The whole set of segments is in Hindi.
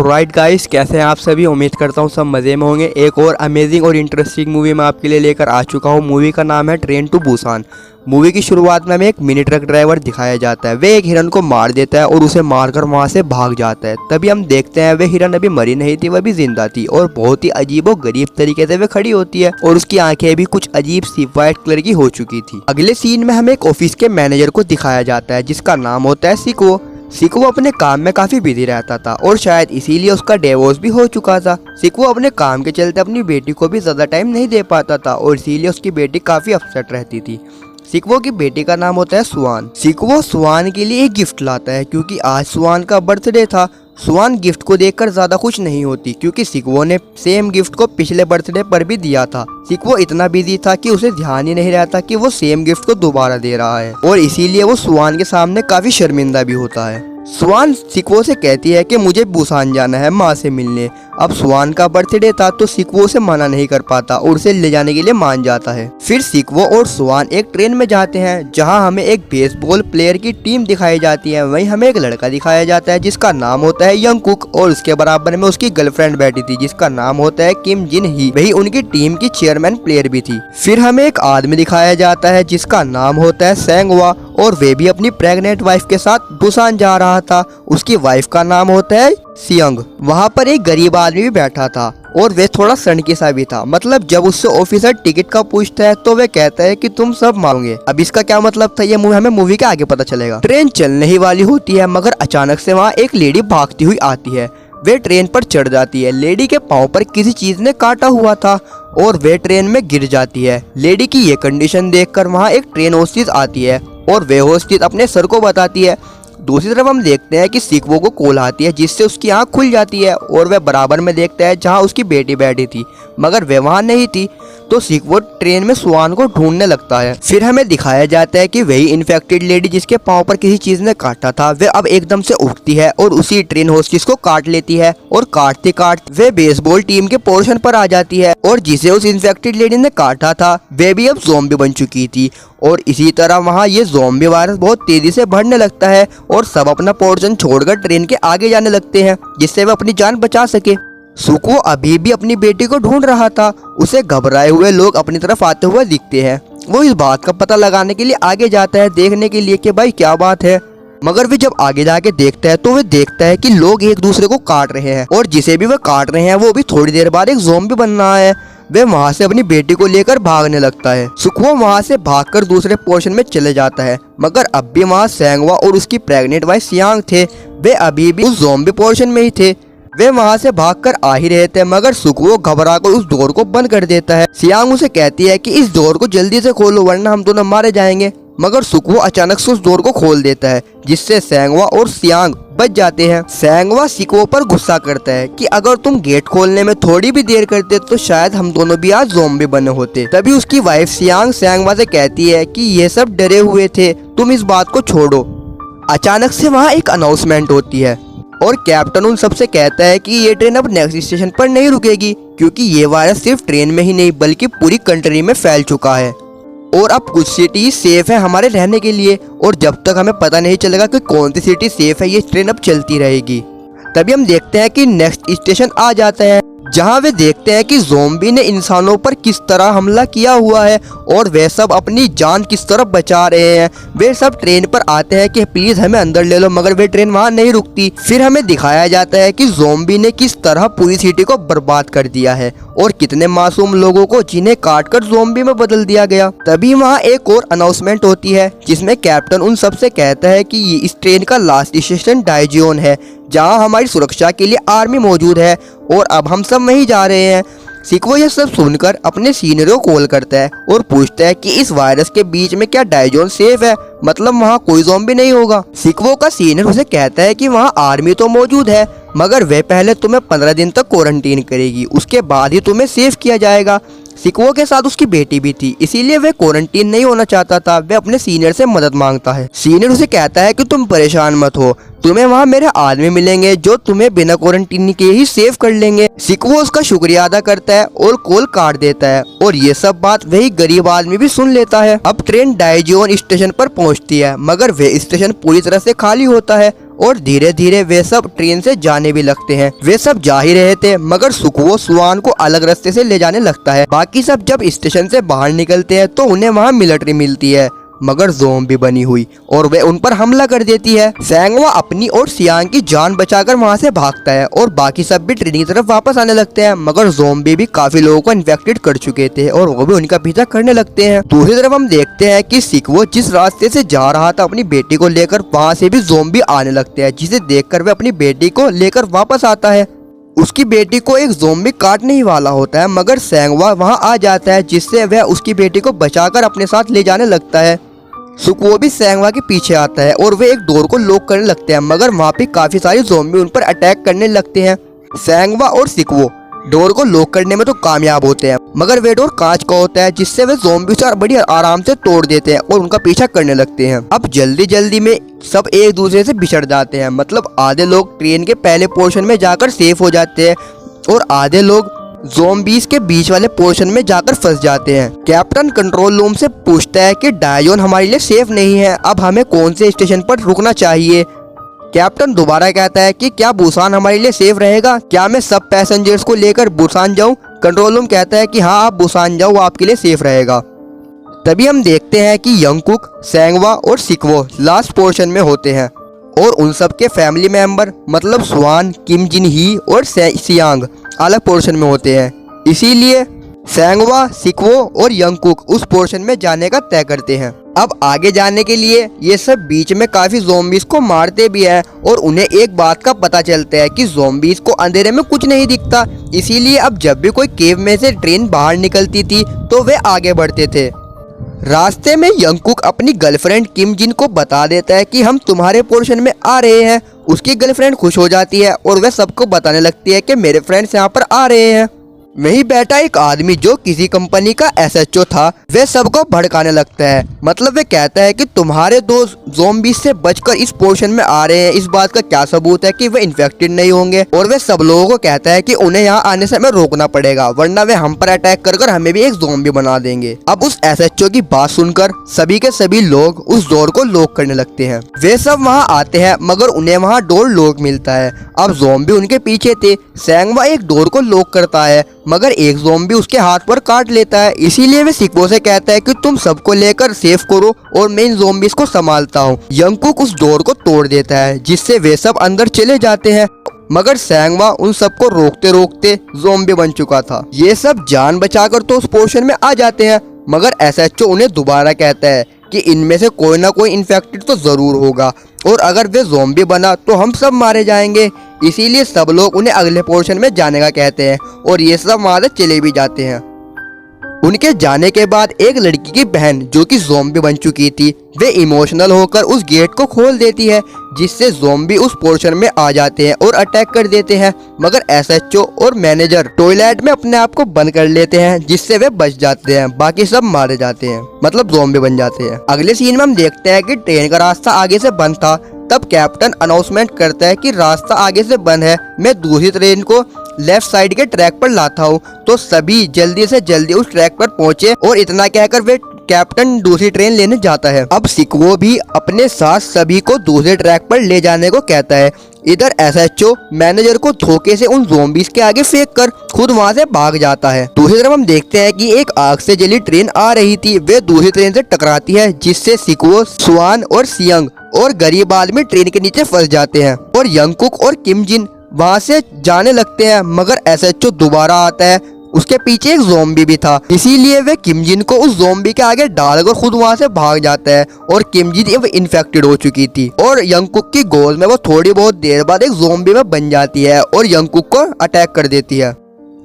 ऑलराइट गाइस, कैसे हैं आप सभी। उम्मीद करता हूँ सब मज़े में होंगे। एक और अमेजिंग और इंटरेस्टिंग मूवी मैं आपके लिए लेकर आ चुका हूँ। मूवी का नाम है ट्रेन टू बुसान। मूवी की शुरुआत में हमें एक मिनी ट्रक ड्राइवर दिखाया जाता है। वे एक हिरन को मार देता है और उसे मारकर वहाँ से भाग जाता है। तभी हम देखते हैं वे हिरन अभी मरी नहीं थी, वह भी जिंदा थी और बहुत ही अजीब और गरीब तरीके से वे खड़ी होती है और उसकी आंखें भी कुछ अजीब सी व्हाइट कलर की हो चुकी थी। अगले सीन में हमें एक ऑफिस के मैनेजर को दिखाया जाता है जिसका नाम होता है सिको। सिको अपने काम में काफी बिजी रहता था और शायद इसीलिए उसका डिवोर्स भी हो चुका था। सिको अपने काम के चलते अपनी बेटी को भी ज्यादा टाइम नहीं दे पाता था और इसीलिए उसकी बेटी काफी अपसेट रहती थी। सिको की बेटी का नाम होता है स्वान। सिको स्वान के लिए एक गिफ्ट लाता है क्योंकि आज स्वान का बर्थडे था। स्वान गिफ्ट को देखकर ज्यादा खुश नहीं होती क्योंकि सिको ने सेम गिफ्ट को पिछले बर्थडे पर भी दिया था। सिको इतना बिजी था कि उसे ध्यान ही नहीं रहता कि वो सेम गिफ्ट को दोबारा दे रहा है और इसीलिए वो स्वान के सामने काफी शर्मिंदा भी होता है। स्वान सिको से कहती है कि मुझे बुसान जाना है माँ से मिलने। अब स्वान का बर्थडे था तो सिको उसे मना नहीं कर पाता और उसे ले जाने के लिए मान जाता है। फिर सिको और स्वान एक ट्रेन में जाते हैं जहां हमें एक बेसबॉल प्लेयर की टीम दिखाई जाती है। वहीं हमें एक लड़का दिखाया जाता है जिसका नाम होता है यंग कुक और उसके बराबर में उसकी गर्लफ्रेंड बैठी थी जिसका नाम होता है किम जिन ही। वही उनकी टीम की चेयरमैन प्लेयर भी थी। फिर हमें एक आदमी दिखाया जाता है जिसका नाम होता है सेंगवा और वे भी अपनी प्रेग्नेंट वाइफ के साथ बुसान जा रहा था। उसकी वाइफ का नाम होता है सियंग। वहाँ पर एक गरीब आदमी भी बैठा था और वे थोड़ा सनकी सा भी था। मतलब जब उससे ऑफिसर टिकट का पूछता है तो वे कहता है कि तुम सब मांगोगे। अब इसका क्या मतलब था ये हमें मूवी के आगे पता चलेगा। ट्रेन चलने ही वाली होती है मगर अचानक से वहाँ एक लेडी भागती हुई आती है। वे ट्रेन पर चढ़ जाती है। लेडी के पाँव पर किसी चीज ने काटा हुआ था और वे ट्रेन में गिर जाती है। लेडी की ये कंडीशन देखकर वहाँ एक ट्रेन होस्टेस आती है और वे होस्टेस अपने सर को बताती है। दूसरी तरफ हम देखते हैं कि सिको को कॉल आती है जिससे उसकी आंख खुल जाती है और वह बराबर में देखता है जहां उसकी बेटी बैठी थी मगर वह वहां नहीं थी। तो सिको ट्रेन में स्वान को ढूंढने लगता है। फिर हमें दिखाया जाता है कि वही इन्फेक्टेड लेडी जिसके पाँव पर किसी चीज ने काटा था वे अब एकदम से उठती है और उसी ट्रेन होस्टेस को काट लेती है और काटते काटते वे बेसबॉल टीम के पोर्शन पर आ जाती है और जिसे उस इन्फेक्टेड लेडी ने काटा था वे भी अब ज़ॉम्बी बन चुकी थी। और इसी तरह वहाँ ये ज़ॉम्बी वायरस बहुत तेजी से बढ़ने लगता है और सब अपना पोर्शन छोड़कर ट्रेन के आगे जाने लगते हैं जिससे वे अपनी जान बचा सके। सुको अभी भी अपनी बेटी को ढूंढ रहा था। उसे घबराए हुए लोग अपनी तरफ आते हुए दिखते हैं। वो इस बात का पता लगाने के लिए आगे जाता है देखने के लिए कि भाई क्या बात है। मगर वे जब आगे जाके देखता है तो वे देखता है कि लोग एक दूसरे को काट रहे हैं और जिसे भी वे काट रहे हैं वो भी थोड़ी देर बाद एक ज़ॉम्बी बन रहा है। वे वहाँ से अपनी बेटी को लेकर भागने लगता है। सुको वहाँ से भागकर दूसरे पोर्शन में चले जाता है मगर अब भी वहाँ सेंगवा और उसकी प्रेग्नेंट वाइफ सियांग थे। वे अभी भी उस ज़ॉम्बी पोर्शन में ही थे। वे वहाँ से भागकर आ ही रहे थे मगर सुको घबराकर उस डोर को बंद कर देता है। सियांग उसे कहती है कि इस डोर को जल्दी से खोलो वरना हम दोनों मारे जाएंगे। मगर सुको अचानक से उस डोर को खोल देता है जिससे सेंगवा और सियांग बच जाते हैं। सेंगवा सिको पर गुस्सा करता है कि अगर तुम गेट खोलने में थोड़ी भी देर करते तो शायद हम दोनों भी आज ज़ॉम्बी बने होते। तभी उसकी वाइफ सियांग सेंगवा से कहती है कि ये सब डरे हुए थे, तुम इस बात को छोड़ो। अचानक से वहाँ एक अनाउंसमेंट होती है और कैप्टन उन सबसे कहता है कि ये ट्रेन अब नेक्स्ट स्टेशन पर नहीं रुकेगी क्योंकि ये वायरस सिर्फ ट्रेन में ही नहीं बल्कि पूरी कंट्री में फैल चुका है और अब कुछ सिटी सेफ है हमारे रहने के लिए और जब तक हमें पता नहीं चलेगा कि कौन सी सिटी सेफ है ये ट्रेन अब चलती रहेगी। तभी हम देखते हैं कि नेक्स्ट स्टेशन आ जाता है जहां वे देखते हैं कि ज़ॉम्बी ने इंसानों पर किस तरह हमला किया हुआ है और वे सब अपनी जान किस तरह बचा रहे हैं। वे सब ट्रेन पर आते हैं कि प्लीज हमें अंदर ले लो मगर वे ट्रेन वहां नहीं रुकती। फिर हमें दिखाया जाता है कि ज़ॉम्बी ने किस तरह पूरी सिटी को बर्बाद कर दिया है और कितने मासूम लोगों को जिन्हें काटकर ज़ॉम्बी में बदल दिया गया। तभी वहाँ एक और अनाउंसमेंट होती है जिसमें कैप्टन उन सबसे कहता है कि ये इस ट्रेन का लास्ट स्टेशन डाइजियोन है जहाँ हमारी सुरक्षा के लिए आर्मी मौजूद है और अब हम सब वहीं जा रहे हैं। सिको यह सब सुनकर अपने सीनियर को कॉल करता है और पूछता है कि इस वायरस के बीच में क्या डाइजोन सेफ है, मतलब वहाँ कोई ज़ॉम्बी नहीं होगा। सिको का सीनियर उसे कहता है कि वहाँ आर्मी तो मौजूद है मगर वे पहले तुम्हें 15 दिन तक क्वारंटीन करेगी, उसके बाद ही तुम्हें सेफ किया जाएगा। सिको के साथ उसकी बेटी भी थी इसीलिए वे क्वारंटीन नहीं होना चाहता था। वे अपने सीनियर से मदद मांगता है। सीनियर उसे कहता है कि तुम परेशान मत हो, तुम्हें वहाँ मेरे आदमी मिलेंगे जो तुम्हें बिना क्वारंटीन के ही सेव कर लेंगे। सिको उसका शुक्रिया अदा करता है और कॉल काट देता है और ये सब बात वही गरीब आदमी भी सुन लेता है। अब ट्रेन डाइजियोन स्टेशन पर पहुँचती है मगर वे स्टेशन पूरी तरह से खाली होता है और धीरे धीरे वे सब ट्रेन से जाने भी लगते हैं। वे सब जा ही रहे थे मगर सुकुओ स्वान को अलग रास्ते से ले जाने लगता है। बाकी सब जब स्टेशन से बाहर निकलते हैं तो उन्हें वहाँ मिलिट्री मिलती है मगर ज़ोंबी बनी हुई, और वे उन पर हमला कर देती है। सेंगवा अपनी और सियांग की जान बचाकर वहाँ से भागता है और बाकी सब भी ट्रेन की तरफ वापस आने लगते हैं मगर ज़ोंबी भी काफी लोगों को इन्फेक्टेड कर चुके थे और वो भी उनका पीछा करने लगते हैं। दूसरी तरफ हम देखते हैं कि सिकवो जिस रास्ते से जा रहा था अपनी बेटी को लेकर, वहाँ से भी ज़ोंबी आने लगते हैं, जिसे देखकर वह अपनी बेटी को लेकर वापस आता है। उसकी बेटी को एक ज़ोंबी काटने ही वाला होता है मगर सेंगवा वहाँ आ जाता है, जिससे वह उसकी बेटी को बचाकर अपने साथ ले जाने लगता है। सुकुओ भी सेंगवा के पीछे आता है और वे एक डोर को लॉक करने लगते हैं मगर वहाँ पे काफी सारे ज़ोंबी उन पर अटैक करने लगते हैं। सेंगवा और सिकवो डोर को लॉक करने में तो कामयाब होते हैं मगर वे डोर कांच का होता है, जिससे वे ज़ोंबी से बड़ी आराम से तोड़ देते हैं और उनका पीछा करने लगते हैं। अब जल्दी जल्दी में सब एक दूसरे से बिछड़ जाते हैं, मतलब आधे लोग ट्रेन के पहले पोर्शन में जाकर सेफ हो जाते हैं और आधे लोग ज़ोंबीज के बीच वाले पोर्शन में जाकर फंस जाते हैं। कैप्टन कंट्रोल रूम से पूछता है कि डायोन हमारे लिए सेफ नहीं है, अब हमें कौन से स्टेशन पर रुकना चाहिए। कैप्टन दोबारा कहता है कि क्या बुसान हमारे लिए सेफ रहेगा, क्या मैं सब पैसेंजर्स को लेकर बुसान जाऊं। कंट्रोल रूम कहता है कि हाँ आप बुसान जाओ, वो आपके लिए सेफ रहेगा। तभी हम देखते हैं कि यंगकुक, सेंगवा और सिकवो लास्ट पोर्शन में होते हैं और उन सब के फैमिली मेंबर मतलब स्वान, किम जिन ही और सियांग अलग पोर्शन में होते हैं। इसीलिए सेंगवा, सिकवो और यंगकुक उस पोर्शन में जाने का तय करते हैं। अब आगे जाने के लिए ये सब बीच में काफी ज़ोंबीज को मारते भी हैं और उन्हें एक बात का पता चलता है कि ज़ोंबीज को अंधेरे में कुछ नहीं दिखता। इसीलिए अब जब भी कोई केव में से ट्रेन बाहर निकलती थी तो वे आगे बढ़ते थे। रास्ते में यंगकुक अपनी गर्लफ्रेंड किम जिन को बता देता है कि हम तुम्हारे पोर्शन में आ रहे हैं। उसकी गर्लफ्रेंड खुश हो जाती है और वह सबको बताने लगती है कि मेरे फ्रेंड्स यहाँ पर आ रहे हैं। वहीं बैठा एक आदमी जो किसी कंपनी का एसएचओ था, वह सबको भड़काने लगता है। मतलब वह कहता है कि तुम्हारे दोस्त ज़ोंबीज से बचकर इस पोर्शन में आ रहे हैं, इस बात का क्या सबूत है कि वे इन्फेक्टेड नहीं होंगे। और वह सब लोगों को कहता है कि उन्हें यहाँ आने से हमें रोकना पड़ेगा वरना वे हम पर अटैक कर हमें भी एक ज़ोंबी बना देंगे। अब उस एसएचओ की बात सुनकर सभी के सभी लोग उस डोर को लॉक करने लगते हैं। वे सब वहाँ आते हैं मगर उन्हें वहाँ डोर लॉक मिलता है। अब ज़ोंबी उनके पीछे थे। सेंगवा एक डोर को लॉक करता है मगर एक ज़ोंबी उसके हाथ पर काट लेता है। इसीलिए वे सिकवो से कहता है कि तुम सबको लेकर सेफ करो और मैं इन ज़ोंबीज को संभालता हूँ। यंगकुक उस डोर को तोड़ देता है जिससे वे सब अंदर चले जाते हैं मगर सेंगवा उन सबको रोकते रोकते ज़ोंबी बन चुका था। ये सब जान बचाकर तो उस पोर्शन में आ जाते हैं मगर एसएचओ उन्हें दोबारा कहता है कि इनमें से कोई ना कोई इन्फेक्टेड तो जरूर होगा और अगर वे ज़ोंबी बना तो हम सब मारे जाएंगे। इसीलिए सब लोग उन्हें अगले पोर्शन में जाने का कहते हैं और ये सब वहाँ से चले भी जाते हैं। उनके जाने के बाद एक लड़की की बहन जो कि ज़ोंबी बन चुकी थी, वे इमोशनल होकर उस गेट को खोल देती है जिससे ज़ोंबी उस पोर्शन में आ जाते हैं और अटैक कर देते हैं। मगर एसएचओ और मैनेजर टॉयलेट में अपने आप को बंद कर लेते हैं जिससे वे बच जाते हैं, बाकी सब मारे जाते हैं, मतलब ज़ोंबी बन जाते हैं। अगले सीन में हम देखते हैं कि ट्रेन का रास्ता आगे से बंद था। तब कैप्टन अनाउंसमेंट करता है कि रास्ता आगे से बंद है, मैं दूसरी ट्रेन को लेफ्ट साइड के ट्रैक पर लाता हूँ। तो सभी जल्दी से जल्दी उस ट्रैक पर पहुंचे और इतना कहकर वे कैप्टन दूसरी ट्रेन लेने जाता है। अब सिकवो भी अपने साथ सभी को दूसरे ट्रैक पर ले जाने को कहता है। इधर एसएचओ मैनेजर को धोखे से उन ज़ोंबीज के आगे फेंक कर खुद वहां से भाग जाता है। दूसरी तरफ हम देखते हैं कि एक आग से जली ट्रेन आ रही थी, वे दूसरी ट्रेन से टकराती है जिससे सिकवो, स्वान और सियांग और गरीब आदमी ट्रेन के नीचे फंस जाते हैं और यंगकुक और किम जिन वहां से जाने लगते हैं मगर एसएचओ दोबारा आता है। उसके पीछे एक ज़ोंबी भी था, इसीलिए वे किम जिन को उस ज़ोंबी के आगे डालकर खुद वहां से भाग जाता है और किम जिन अब इन्फेक्टेड हो चुकी थी और यंगकुक की गोद में वो थोड़ी बहुत देर बाद एक ज़ोंबी में बन जाती है और यंगकुक को अटैक कर देती है।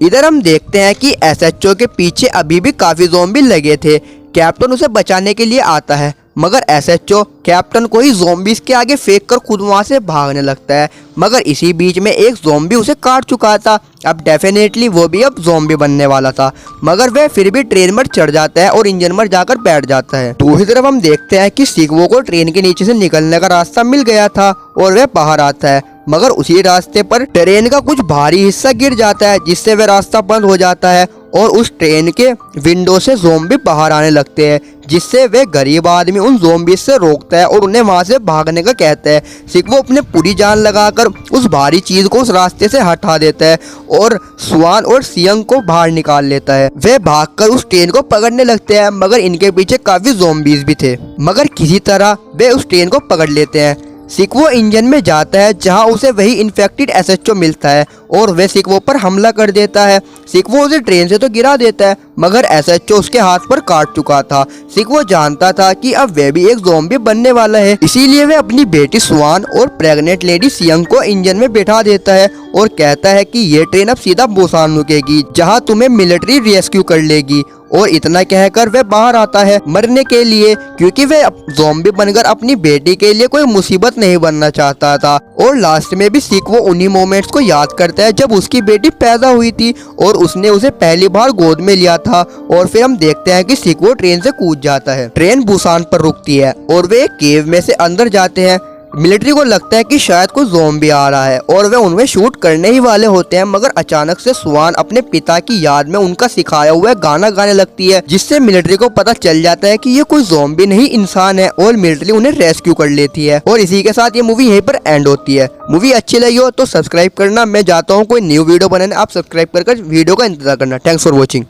इधर हम देखते हैं कि एसएचओ के पीछे अभी भी काफी ज़ोंबी लगे थे। कैप्टन उसे बचाने के लिए आता है मगर एसएचओ कैप्टन को ही ज़ोंबीज के आगे फेंक कर खुद वहां से भागने लगता है। मगर इसी बीच में एक ज़ोंबी उसे काट चुका था, अब डेफिनेटली वो भी अब ज़ोंबी बनने वाला था मगर वह फिर भी ट्रेन पर चढ़ जाता है और इंजन पर जाकर बैठ जाता है। दूसरी तरफ हम देखते हैं कि सिकवो को ट्रेन के नीचे से निकलने का रास्ता मिल गया था और वह बाहर आता है मगर उसी रास्ते पर ट्रेन का कुछ भारी हिस्सा गिर जाता है, जिससे वह रास्ता बंद हो जाता है और उस ट्रेन के विंडो से ज़ोंबी बाहर आने लगते हैं, जिससे वे गरीब आदमी उन ज़ोंबीज से रोकता है और उन्हें वहां से भागने का कहता है। सिक्वो अपने पूरी जान लगाकर उस भारी चीज को उस रास्ते से हटा देता है और स्वान और सियंग को बाहर निकाल लेता है। वे भागकर उस ट्रेन को पकड़ने लगते हैं, मगर इनके पीछे काफी ज़ोंबीज भी थे, मगर किसी तरह वे उस ट्रेन को पकड़ लेते हैं। सिक्वो इंजन में जाता है, जहां उसे वही इन्फेक्टेड एसएचओ मिलता है और वह सिक्वो पर हमला कर देता है। सिक्वो उसे ट्रेन से तो गिरा देता है, मगर एसएचओ उसके हाथ पर काट चुका था। सिक्वो जानता था कि अब वह भी एक ज़ॉम्बी बनने वाला है, इसीलिए वह अपनी बेटी स्वान और प्रेग्नेंट लेडी सियंग को इंजन में बैठा देता है और कहता है कि ये ट्रेन अब सीधा बुसान रुकेगी, जहाँ तुम्हें मिलिट्री रेस्क्यू कर लेगी। और इतना कहकर वह बाहर आता है मरने के लिए, क्योंकि वह ज़ॉम्बी बनकर अपनी बेटी के लिए कोई मुसीबत नहीं बनना चाहता था। और लास्ट में भी सिक्वो उन्हीं मोमेंट्स को याद करता है जब उसकी बेटी पैदा हुई थी और उसने उसे पहली बार गोद में लिया था। और फिर हम देखते हैं कि सिक्वो ट्रेन से कूद जाता है। ट्रेन बुसान पर रुकती है और वे एक केव में से अंदर जाते हैं। मिलिट्री को लगता है कि शायद कोई ज़ॉम्बी आ रहा है और वे उनमें शूट करने ही वाले होते हैं, मगर अचानक से स्वान अपने पिता की याद में उनका सिखाया हुआ गाना गाने लगती है, जिससे मिलिट्री को पता चल जाता है कि ये कोई ज़ॉम्बी नहीं इंसान है और मिलिट्री उन्हें रेस्क्यू कर लेती है। और इसी के साथ ये मूवी यहीं पर एंड होती है। मूवी अच्छी लगी हो तो सब्सक्राइब करना। मैं जाता हूँ कोई न्यू वीडियो बनाने, आप सब्सक्राइब कर वीडियो का इंतजार करना। Thanks for watching.